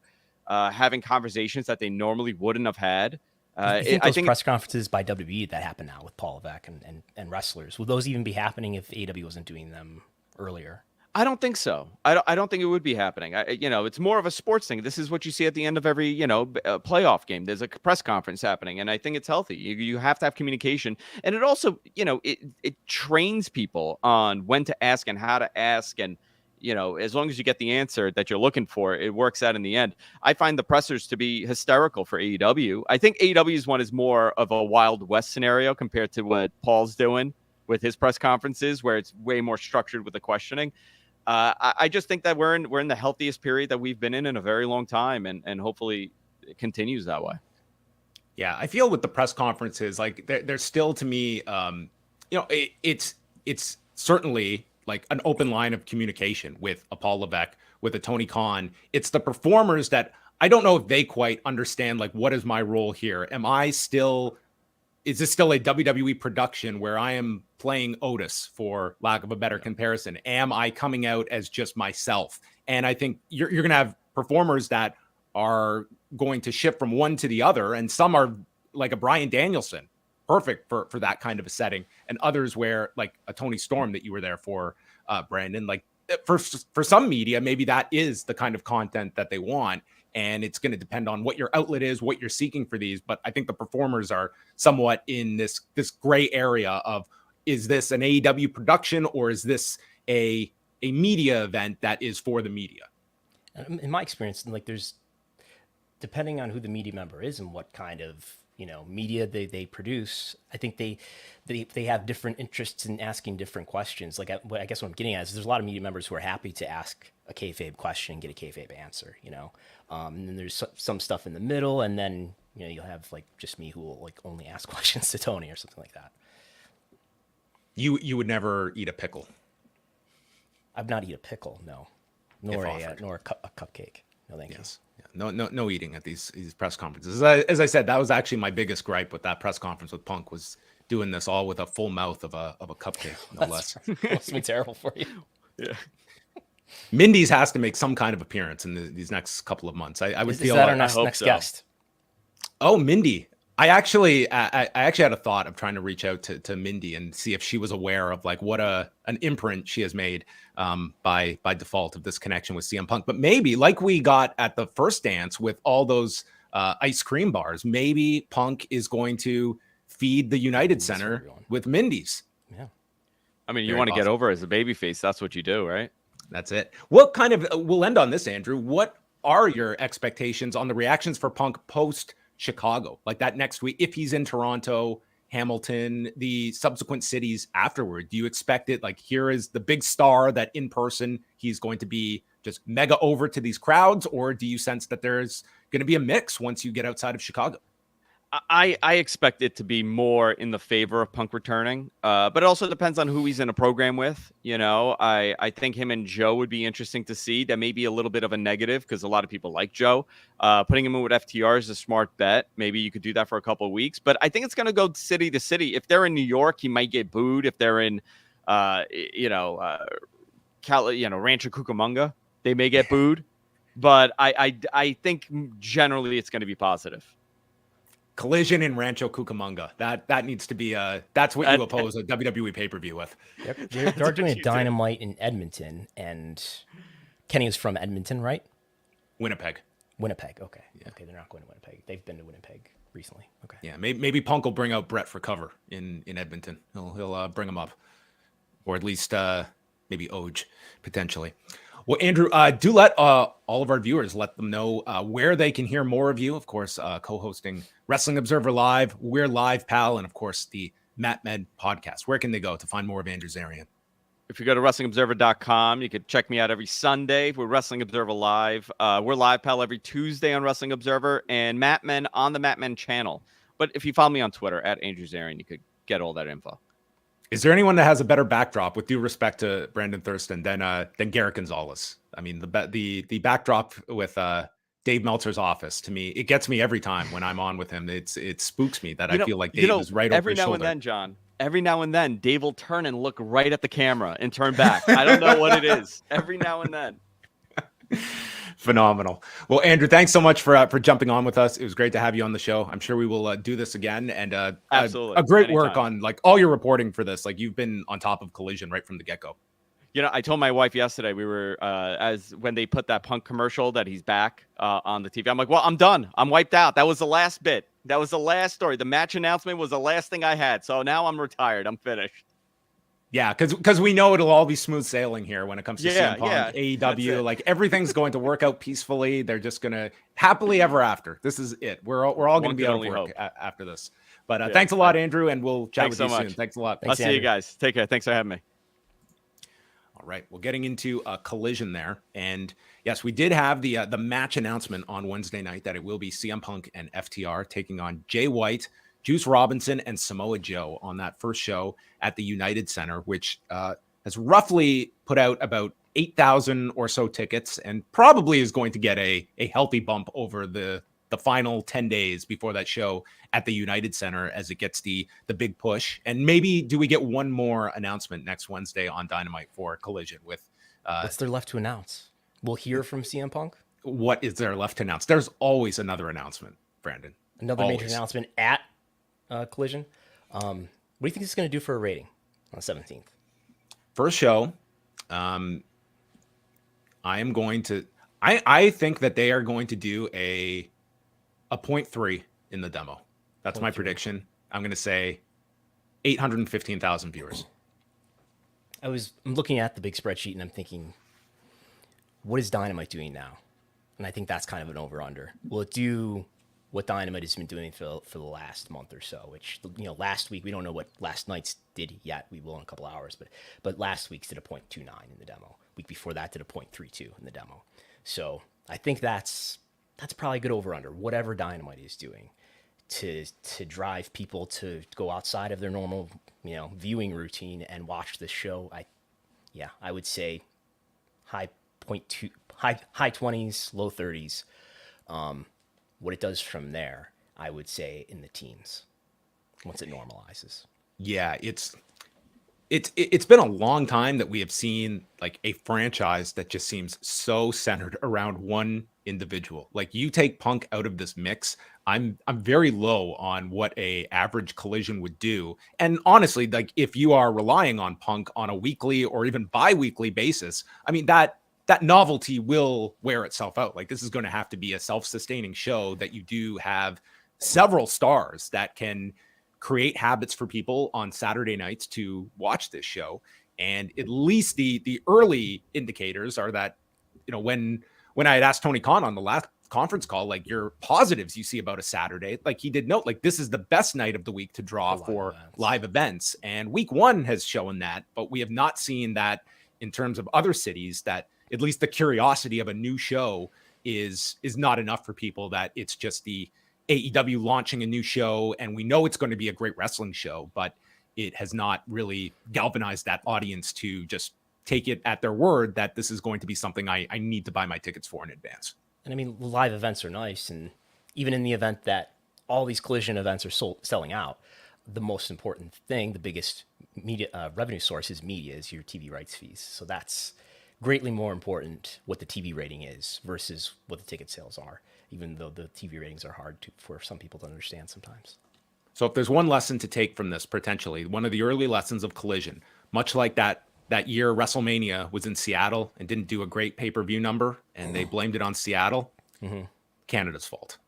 having conversations that they normally wouldn't have had. I think press conferences by WWE that happen now with Pollock and wrestlers, will those even be happening if AEW wasn't doing them earlier? I don't think so. I don't think it would be happening. It's more of a sports thing. This is what you see at the end of every, playoff game. There's a press conference happening, and I think it's healthy. You have to have communication, and it also, it trains people on when to ask and how to ask, and as long as you get the answer that you're looking for, it works out in the end. I find the pressers to be hysterical for AEW. I think AEW's one is more of a Wild West scenario compared to what Paul's doing with his press conferences, where it's way more structured with the questioning. I just think that we're in the healthiest period that we've been in a very long time, and hopefully it continues that way. Yeah, I feel with the press conferences, like they're still, to me, it's certainly like an open line of communication with a Paul Levesque, with a Tony Khan. It's the performers that I don't know if they quite understand, like, what is my role here? Is this still a WWE production where I am playing Otis, for lack of a better comparison? Am I coming out as just myself? And I think you're going to have performers that are going to shift from one to the other. And some are like a Bryan Danielson, perfect for that kind of a setting. And others where, like a Tony Storm that you were there for, Brandon, like for some media, maybe that is the kind of content that they want. And it's going to depend on what your outlet is, what you're seeking for these. But I think the performers are somewhat in this gray area of, is this an AEW production, or is this a media event that is for the media? In my experience, like, there's, depending on who the media member is and what kind of media they produce, I think they have different interests in asking different questions. Like, I guess what I'm getting at is there's a lot of media members who are happy to ask a kayfabe question and get a kayfabe answer, and then there's some stuff in the middle, and then you'll have like just me who will like only ask questions to Tony or something like that. You would never eat a pickle? I've not eat a pickle, no, nor a cupcake. No, thank you. Yeah. No eating at these press conferences. As I said, that was actually my biggest gripe with that press conference with Punk, was doing this all with a full mouth of a cupcake, no less. Must be terrible for you. Yeah. Mindy's has to make some kind of appearance in these next couple of months. I would feel that our next guest? Oh, Mindy. I actually had a thought of trying to reach out to Mindy and see if she was aware of like what an imprint she has made by default of this connection with CM Punk. But maybe like we got at the first dance with all those ice cream bars, maybe Punk is going to feed the United Center with Mindy's. Yeah. I mean, you Very want to get possible. over as a babyface. That's what you do, right? That's it. What kind of, we'll end on this, Andrew. What are your expectations on the reactions for Punk post Chicago, like that next week, if he's in Toronto, Hamilton, the subsequent cities afterward? Do you expect it like here is the big star that in person he's going to be just mega over to these crowds, or do you sense that there's going to be a mix once you get outside of Chicago? I expect it to be more in the favor of Punk returning, but it also depends on who he's in a program with. You know, I think him and Joe would be interesting to see. That may be a little bit of a negative because a lot of people like Joe. Putting him in with FTR is a smart bet. Maybe you could do that for a couple of weeks, but I think it's going to go city to city. If they're in New York, he might get booed. If they're in, Rancho Cucamonga, they may get booed. But I think generally it's going to be positive. Collision in Rancho Cucamonga. That needs to be that's what you oppose a WWE pay-per-view with. Yep. They're doing a Dynamite in Edmonton, and Kenny is from Edmonton, right? Winnipeg. Okay. Yeah. Okay, they're not going to Winnipeg. They've been to Winnipeg recently. Okay. Yeah, maybe Punk will bring out Brett for cover in Edmonton. He'll bring him up, or at least maybe Oj potentially. Well, Andrew, do let all of our viewers let them know where they can hear more of you. Of course, co-hosting Wrestling Observer Live, We're Live, Pal, and of course the Matt Med podcast. Where can they go to find more of Andrew Zarian? If you go to WrestlingObserver.com, you can check me out every Sunday for Wrestling Observer Live. We're Live, Pal, every Tuesday on Wrestling Observer, and Matt Men on the Matt Men channel. But if you follow me on Twitter at Andrew Zarian, you could get all that info. Is there anyone that has a better backdrop, with due respect to Brandon Thurston, than Garrett Gonzalez? I mean, the backdrop with Dave Meltzer's office, to me, it gets me every time when I'm on with him. It spooks me that I feel like Dave is right over his shoulder. Every now and then, John, every now and then, Dave will turn and look right at the camera and turn back. I don't know what it is. Every now and then. Phenomenal. Well, Andrew, thanks so much for jumping on with us. It was great to have you on the show. I'm sure we will do this again. And absolutely, a great anytime. work on like all your reporting for this. Like you've been on top of Collision right from the get-go. You know, I told my wife yesterday we were when they put that Punk commercial that he's back on the TV. I'm like, well, I'm done. I'm wiped out. That was the last bit. That was the last story. The match announcement was the last thing I had. So now I'm retired. I'm finished. Yeah, because we know it'll all be smooth sailing here when it comes to CM Punk, AEW. Like everything's going to work out peacefully. They're just gonna happily ever after. This is it. We're all going to be out of work after this. But thanks a lot, Andrew, and we'll chat with you soon. Thanks a lot. I'll see you guys. Take care. Thanks for having me. All right, well, getting into a Collision there, and yes, we did have the match announcement on Wednesday night that it will be CM Punk and FTR taking on Jay White, Juice Robinson, and Samoa Joe on that first show at the United Center, which has roughly put out about 8,000 or so tickets, and probably is going to get a healthy bump over the final 10 days before that show at the United Center as it gets the big push. And maybe do we get one more announcement next Wednesday on Dynamite for Collision with what's there left to announce? We'll hear from CM Punk. What is there left to announce? There's always another announcement, Brandon. Another major announcement at Collision. What do you think it's going to do for a rating on the 17th? First show, I think that they are going to do a 0.3 in the demo. That's my prediction. I'm going to say 815,000 viewers. I'm looking at the big spreadsheet and I'm thinking, what is Dynamite doing now? And I think that's kind of an over-under. Will it do what Dynamite has been doing for the last month or so, which, you know, last week, we don't know what last night's did yet. We will in a couple hours, but last week's did a 0.29 in the demo. Week before that did a 0.32 in the demo. So I think that's probably a good over-under, whatever Dynamite is doing to drive people to go outside of their normal, you know, viewing routine and watch this show. I would say high 20s, low 30s. What it does from there, I would say in the teens once it normalizes. Yeah, it's It's been a long time that we have seen like a franchise that just seems so centered around one individual. Like you take Punk out of this mix, I'm very low on what a average Collision would do. And honestly, like if you are relying on Punk on a weekly or even bi-weekly basis, I mean that novelty will wear itself out. Like this is going to have to be a self-sustaining show that you do have several stars that can create habits for people on Saturday nights to watch this show. And at least the early indicators are that, when I had asked Tony Khan on the last conference call, like your positives you see about a Saturday, like he did note, like this is the best night of the week to draw for live events. And week one has shown that, but we have not seen that in terms of other cities, that at least the curiosity of a new show is not enough for people, that it's just the AEW launching a new show and we know it's going to be a great wrestling show, but it has not really galvanized that audience to just take it at their word that this is going to be something I need to buy my tickets for in advance. And I mean, live events are nice. And even in the event that all these Collision events are selling out, the most important thing, the biggest media revenue source is media, is your TV rights fees. So that's greatly more important what the TV rating is versus what the ticket sales are, even though the TV ratings are hard for some people to understand sometimes. So if there's one lesson to take from this, potentially, one of the early lessons of Collision, much like that year WrestleMania was in Seattle and didn't do a great pay-per-view number and they blamed it on Seattle, Canada's fault.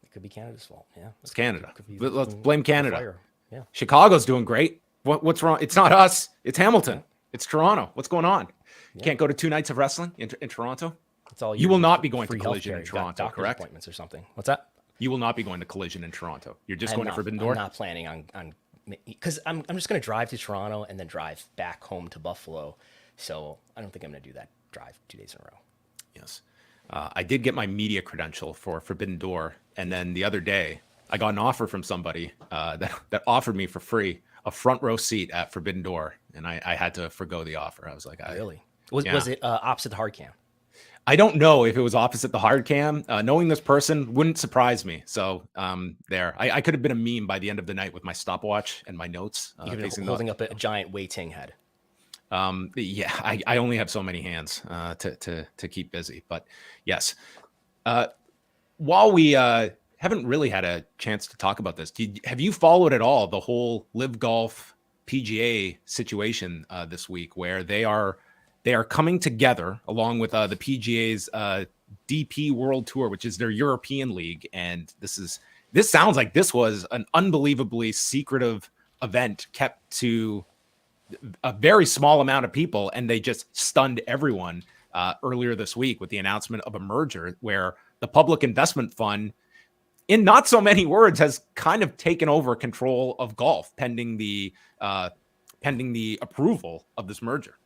It could be Canada's fault, yeah. It's Canada. Let's blame Canada. Yeah. Chicago's doing great. What's wrong? It's not us. It's Hamilton. It's Toronto. What's going on? You can't go to 2 nights of wrestling in Toronto? It's all you will not be going to free Collision in healthcare, Toronto, correct? Appointments or something. What's that? You will not be going to Collision in Toronto. You're just going to Forbidden Door? I'm not planning on because I'm just going to drive to Toronto and then drive back home to Buffalo. So I don't think I'm going to do that drive 2 days in a row. Yes. I did get my media credential for Forbidden Door. And then the other day, I got an offer from somebody that offered me for free a front row seat at Forbidden Door. And I had to forgo the offer. I was like, really? Was it opposite the hard cam? I don't know if it was opposite the hard cam. Knowing this person wouldn't surprise me. So there, I could have been a meme by the end of the night with my stopwatch and my notes. You could be holding up a giant Wei Ting head. Yeah, I only have so many hands to keep busy. But yes, while we haven't really had a chance to talk about this, have you followed at all the whole Live Golf PGA situation this week, where they are coming together along with the PGA's DP World Tour, which is their European league, and this sounds like this was an unbelievably secretive event kept to a very small amount of people, and they just stunned everyone earlier this week with the announcement of a merger where the Public Investment Fund, in not so many words, has kind of taken over control of golf pending the approval of this merger.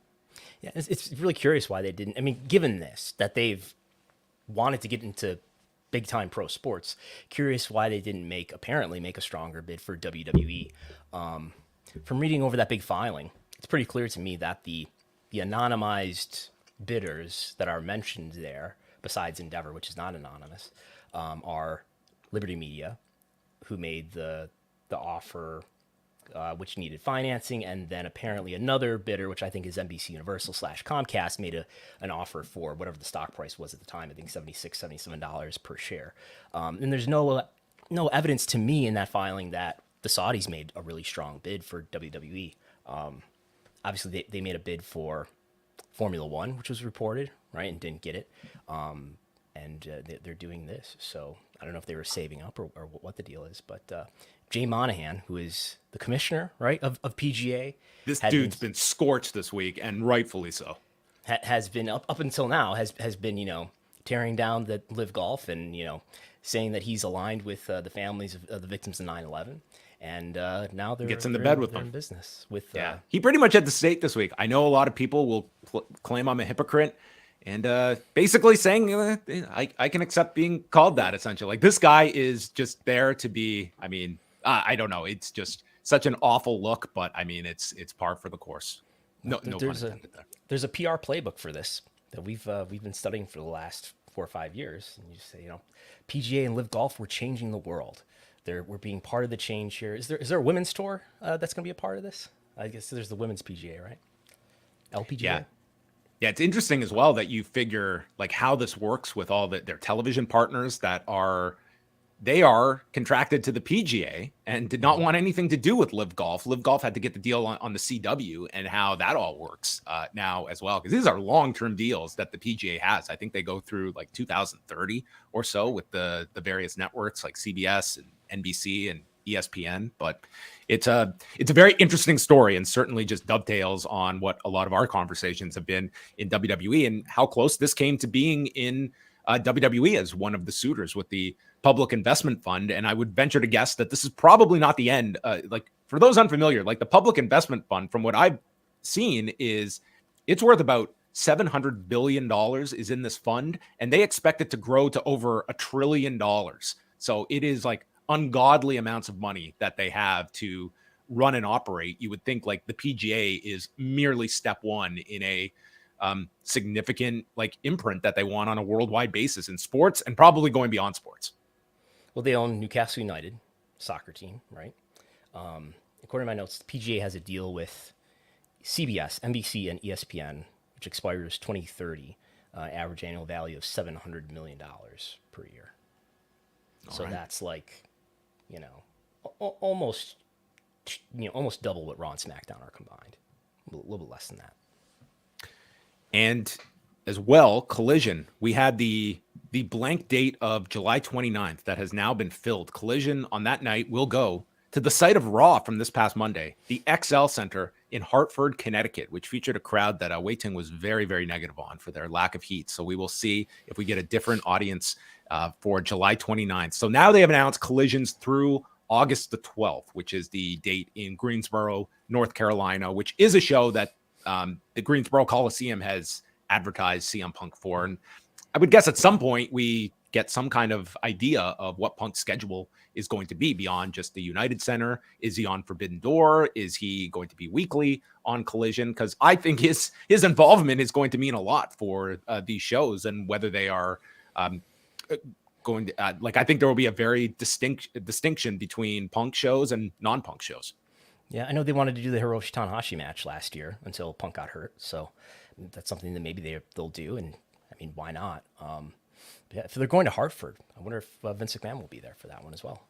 Yeah, it's really curious why they didn't. I mean, given this, that they've wanted to get into big time pro sports, curious why they didn't apparently make a stronger bid for WWE. From reading over that big filing, it's pretty clear to me that the anonymized bidders that are mentioned there, besides Endeavor, which is not anonymous, are Liberty Media, who made the offer, which needed financing, and then apparently another bidder, which I think is NBC Universal / Comcast, made an offer for whatever the stock price was at the time. I think $77 per share. And there's no evidence to me in that filing that the Saudis made a really strong bid for WWE. Obviously, they made a bid for Formula One, which was reported, right, and didn't get it. They're doing this. So I don't know if they were saving up or what the deal is. But Jay Monahan, who is the commissioner, right, of PGA. This dude's been scorched this week, and rightfully so. Has been, up until now, has been, tearing down the Live Golf and, saying that he's aligned with the families of the victims of 9/11. And now they're gets into bed with them in business with. He pretty much had the stake this week. I know a lot of people will claim I'm a hypocrite, and basically saying I can accept being called that. Essentially, like this guy is just there to be. I mean, I don't know. It's just such an awful look, but I mean, it's par for the course. No pun intended there. There's a PR playbook for this that we've been studying for the last 4 or 5 years, and you say, PGA and Live Golf, we're changing the world. We're being part of the change here. Is there a women's tour that's going to be a part of this? I guess there's the women's PGA, right? LPGA. Yeah. Yeah, it's interesting as well that you figure like how this works with all their television partners that they are contracted to the PGA and did not want anything to do with Live Golf. Live Golf had to get the deal on the CW, and how that all works now as well, because these are long-term deals that the PGA has. I think they go through like 2030 or so with the various networks like CBS and NBC and ESPN. But it's a very interesting story, and certainly just dovetails on what a lot of our conversations have been in WWE and how close this came to being in WWE as one of the suitors with the Public Investment Fund. And I would venture to guess that this is probably not the end. Like, for those unfamiliar, like the Public Investment Fund, from what I've seen, is it's worth about $700 billion is in this fund, and they expect it to grow to over $1 trillion. So it is like ungodly amounts of money that they have to run and operate. You would think like the PGA is merely step one in a significant like imprint that they want on a worldwide basis in sports, and probably going beyond sports. Well, they own Newcastle United soccer team, right? According to my notes, the PGA has a deal with CBS, NBC, and ESPN, which expires 2030, average annual value of $700 million per year. So that's like, almost double what Raw and SmackDown are combined. A little bit less than that. And as well, Collision, we had the blank date of July 29th that has now been filled. Collision on that night will go to the site of Raw from this past Monday, the XL Center in Hartford, Connecticut, which featured a crowd that Wei Ting was very, very negative on for their lack of heat. So we will see if we get a different audience for July 29th. So now they have announced Collisions through August the 12th, which is the date in Greensboro, North Carolina, which is a show that the Greensboro Coliseum has advertised CM Punk for. And I would guess at some point we get some kind of idea of what Punk's schedule is going to be beyond just the United Center. Is he on Forbidden Door? Is he going to be weekly on Collision? Because I think his involvement is going to mean a lot for these shows, and whether they are going to I think there will be a very distinction between Punk shows and non-Punk shows. Yeah, I know they wanted to do the Hiroshi Tanahashi match last year until Punk got hurt, so that's something that maybe they'll do, and I mean, why not? Yeah, if they're going to Hartford, I wonder if Vince McMahon will be there for that one as well.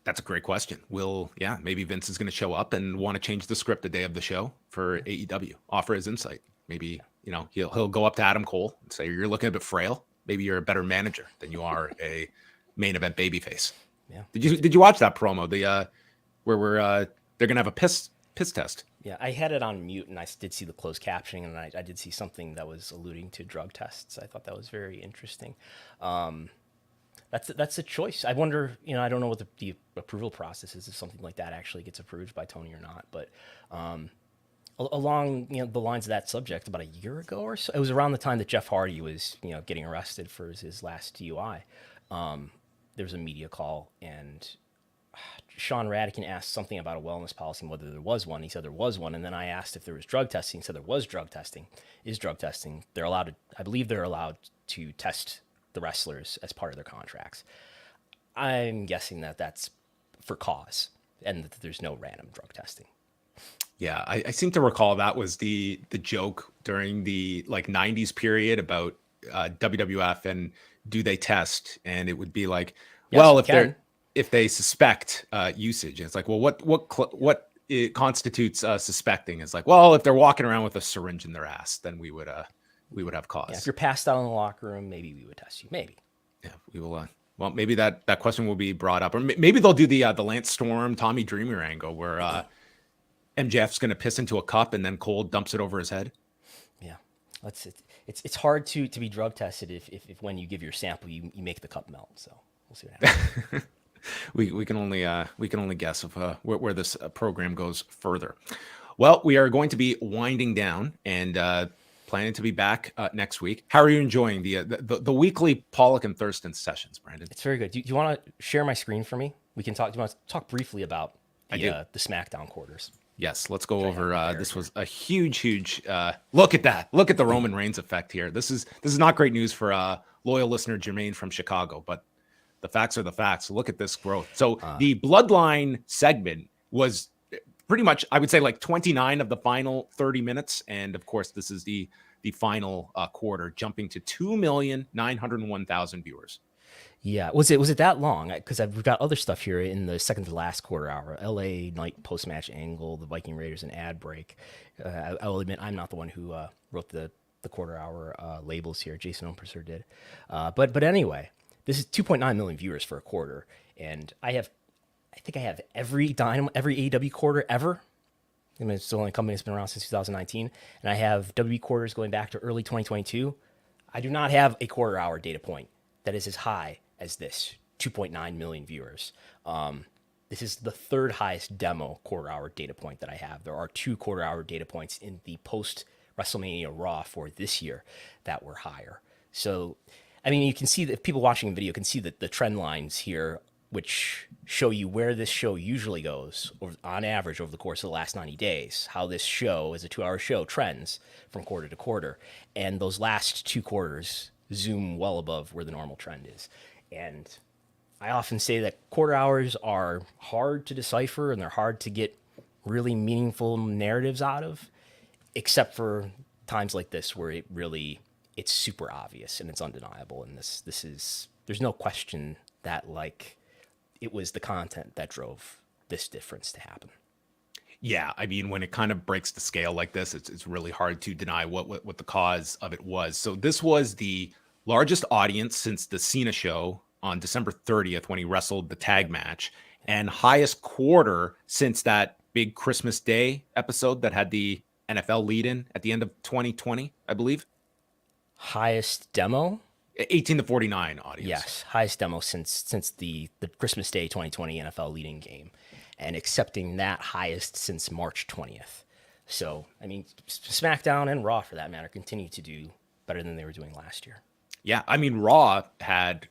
That's a great question. Maybe Vince is going to show up and want to change the script the day of the show for AEW, offer his insight. Maybe, he'll go up to Adam Cole and say, "You're looking a bit frail. Maybe you're a better manager than you are a main event babyface." Yeah. Did you watch that promo? Where they're going to have a piss test. Yeah, I had it on mute, and I did see the closed captioning, and I did see something that was alluding to drug tests. I thought that was very interesting. That's a choice. I wonder, I don't know what the approval process is if something like that actually gets approved by Tony or not. But along the lines of that subject, about a year ago or so, it was around the time that Jeff Hardy was getting arrested for his last DUI. There was a media call, and Sean Radican asked something about a wellness policy and whether there was one. He said there was one. And then I asked if there was drug testing. He said there was drug testing. Is drug testing. I believe they're allowed to test the wrestlers as part of their contracts. I'm guessing that that's for cause and that there's no random drug testing. Yeah, I seem to recall that was the joke during the 90s period about WWF and do they test? And it would be like, yes, well, if they suspect usage, it's like, well, what it constitutes suspecting? It's like, well, if they're walking around with a syringe in their ass, then we would have cause. Yeah, if you're passed out in the locker room, maybe we would test you. Maybe. Yeah, we will. Well, maybe that question will be brought up, or maybe they'll do the Lance Storm, Tommy Dreamer angle where MJF's going to piss into a cup and then Cole dumps it over his head. Yeah, it's hard to be drug tested if when you give your sample you make the cup melt. So we'll see what happens. We can only guess of where this program goes further. Well, we are going to be winding down and planning to be back next week. How are you enjoying the weekly Pollock and Thurston sessions, Brandon? It's very good. Do you want to share my screen for me? We can talk. Do you want to talk briefly about the SmackDown quarters? Yes, let's go over. This was a huge. Look at that! Look at the Roman Reigns effect here. This is not great news for loyal listener Jermaine from Chicago, but the facts are the facts. Look at this growth. So the Bloodline segment was pretty much, I would say, like 29 of the final 30 minutes. And of course, this is the final quarter, jumping to 2,901,000 viewers. Yeah, was it that long? Because we've got other stuff here in the second to last quarter hour. LA Knight post match angle, the Viking Raiders, and ad break. I will admit I'm not the one who wrote the quarter hour labels here. Jason Omperser did. But anyway, this is 2.9 million viewers for a quarter, and I think I have every AEW quarter ever. I mean, it's the only company that's been around since 2019, and I have WWE quarters going back to early 2022. I do not have a quarter hour data point that is as high as this 2.9 million viewers. This is the third highest demo quarter hour data point that I have. There are 2 quarter hour data points in the post WrestleMania Raw for this year that were higher. So, I mean, you can see that people watching the video can see that the trend lines here, which show you where this show usually goes on average over the course of the last 90 days, how this show as a 2-hour show trends from quarter to quarter. And those last 2 quarters zoom well above where the normal trend is. And I often say that quarter hours are hard to decipher and they're hard to get really meaningful narratives out of, except for times like this where it's super obvious and it's undeniable. And there's no question that like it was the content that drove this difference to happen. Yeah, I mean, when it kind of breaks the scale like this, it's really hard to deny what the cause of it was. So this was the largest audience since the Cena show on December 30th when he wrestled the tag match, and highest quarter since that big Christmas Day episode that had the NFL lead-in at the end of 2020, I believe. Highest demo? 18 to 49 audience. Yes, highest demo since the Christmas Day 2020 NFL leading game, and accepting that highest since March 20th. So, I mean, SmackDown and Raw, for that matter, continue to do better than they were doing last year. Yeah, I mean, Raw had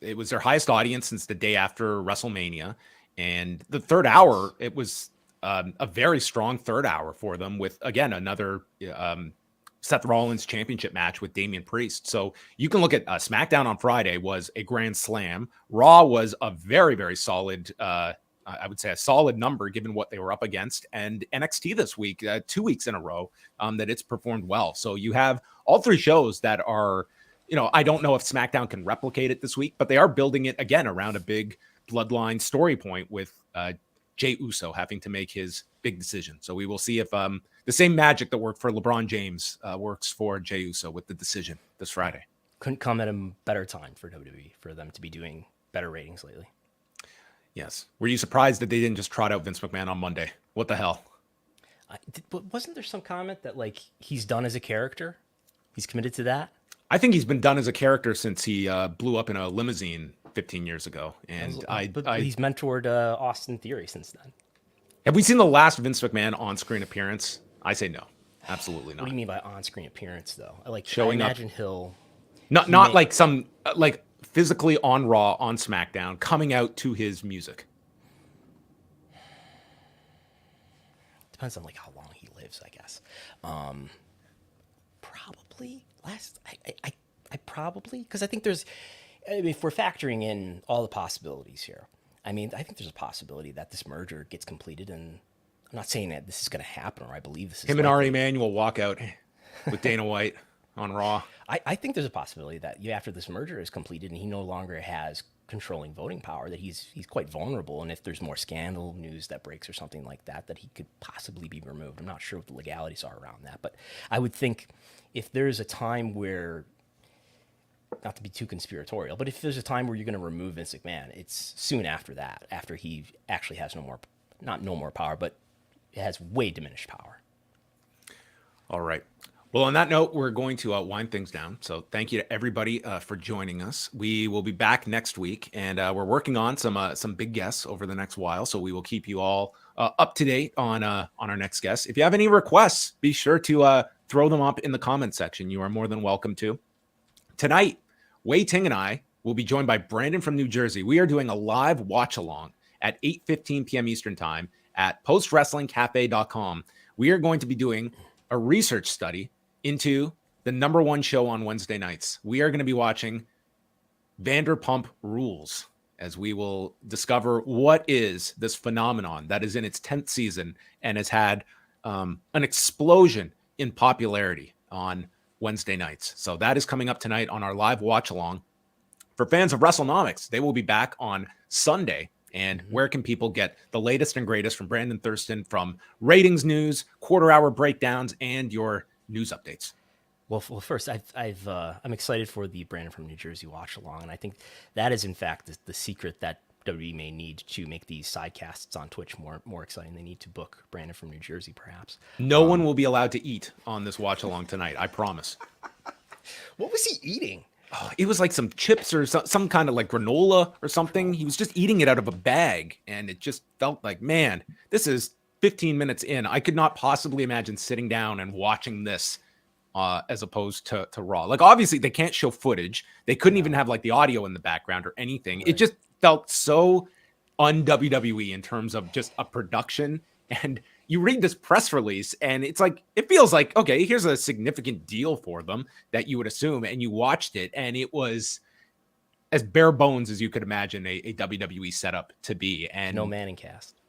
it was their highest audience since the day after WrestleMania, and the third hour, it was a very strong third hour for them with, again, another Seth Rollins championship match with Damian Priest. So you can look at SmackDown on Friday was a grand slam. Raw was a very, very solid, I would say a solid number given what they were up against. And NXT this week, 2 weeks in a row, that it's performed well. So you have all 3 shows that are, I don't know if SmackDown can replicate it this week, but they are building it again around a big bloodline story point with Jey Uso having to make his big decision. So we will see if the same magic that worked for LeBron James works for Jey Uso with the decision this Friday. Couldn't come at a better time for WWE for them to be doing better ratings lately. Yes. Were you surprised that they didn't just trot out Vince McMahon on Monday? What the hell? Wasn't there some comment that like he's done as a character? He's committed to that? I think he's been done as a character since he blew up in a limousine 15 years ago. And he's mentored Austin Theory since then. Have we seen the last Vince McMahon on-screen appearance? I say no. Absolutely not. What do you mean by on-screen appearance, though? Showing I imagine he'll... Not like some... like physically on Raw, on SmackDown, coming out to his music. Depends on like how long he lives, I guess. Probably last... I probably... Because I think there's... I mean, if we're factoring in all the possibilities here, I mean, I think there's a possibility that this merger gets completed, and I'm not saying that this is going to happen, or I believe this is him and Ari Emanuel walk out with Dana White on Raw. I think there's a possibility that after this merger is completed and he no longer has controlling voting power, that he's quite vulnerable, and if there's more scandal news that breaks or something like that, that he could possibly be removed. I'm not sure what the legalities are around that, but I would think if there's a time where, not to be too conspiratorial, but if there's a time where you're going to remove Vince McMahon, it's soon after that, after he actually has not no more power, but it has way diminished power. All right. Well, on that note, we're going to wind things down. So thank you to everybody for joining us. We will be back next week, and we're working on some big guests over the next while. So we will keep you all up to date on our next guest. If you have any requests, be sure to throw them up in the comment section. You are more than welcome to. Tonight, Wei Ting and I will be joined by Brandon from New Jersey. We are doing a live watch along at 8:15 p.m. Eastern time at postwrestlingcafe.com. We are going to be doing a research study into the #1 show on Wednesday nights. We are going to be watching Vanderpump Rules. as we will discover what is this phenomenon that is in its 10th season and has had an explosion in popularity on Wednesday nights. So that is coming up tonight on our live watch along. For fans of Wrestlenomics, they will be back on Sunday. And where can people get the latest and greatest from Brandon Thurston, from ratings news, quarter-hour breakdowns, and your news updates? Well, first, I'm excited for the Brandon from New Jersey watch along, and I think that is in fact the secret that WWE may need to make these sidecasts on Twitch more exciting. They need to book Brandon from New Jersey, perhaps. No one will be allowed to eat on this watch along tonight. I promise. What was he eating? Oh, it was like some chips or some kind of like granola or something. He was just eating it out of a bag, and it just felt like, man, this is 15 minutes in. I could not possibly imagine sitting down and watching this as opposed to Raw. Like, obviously, they can't show footage. They couldn't even have like the audio in the background or anything. Right. It just felt so un-WWE in terms of just a production. And you read this press release and it's like, it feels like, okay, here's a significant deal for them that you would assume. And you watched it and it was as bare bones as you could imagine a WWE setup to be. And no Manning cast.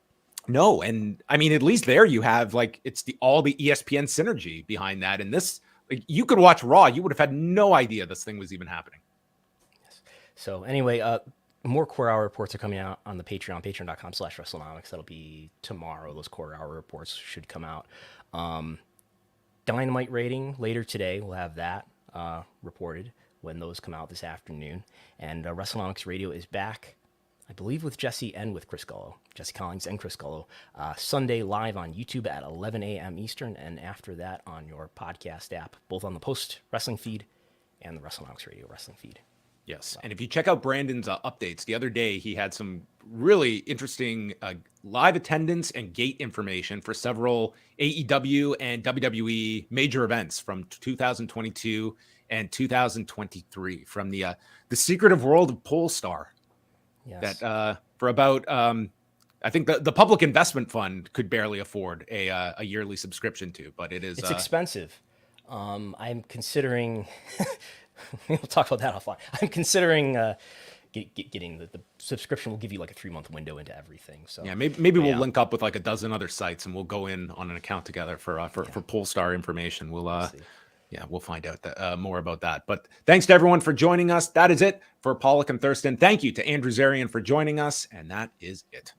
No. And I mean, at least there you have like, it's all the ESPN synergy behind that. And this, like, you could watch Raw. You would have had no idea this thing was even happening. Yes. So anyway, more core hour reports are coming out on the Patreon, patreon.com/Wrestlenomics. That'll be tomorrow. Those core hour reports should come out. Dynamite rating later today. We'll have that reported when those come out this afternoon. And Wrestlenomics Radio is back, I believe, with Jesse and with Chris Gullo. Jesse Collins and Chris Gullo. Sunday live on YouTube at 11 a.m. Eastern, and after that on your podcast app, both on the Post Wrestling feed and the Wrestlenomics Radio Wrestling feed. Yes. And if you check out Brandon's updates, the other day he had some really interesting live attendance and gate information for several AEW and WWE major events from 2022 and 2023 from the secretive world of Polestar. Yes. That for about, I think the Public Investment Fund could barely afford a yearly subscription to, but it's expensive. I'm considering... We'll talk about that offline. I'm considering getting the subscription. Will give you like a 3-month window into everything. So yeah, maybe we'll link up with like a dozen other sites and we'll go in on an account together for Polestar information. We'll find out more about that. But thanks to everyone for joining us. That is it for Pollock and Thurston. Thank you to Andrew Zarian for joining us, and that is it.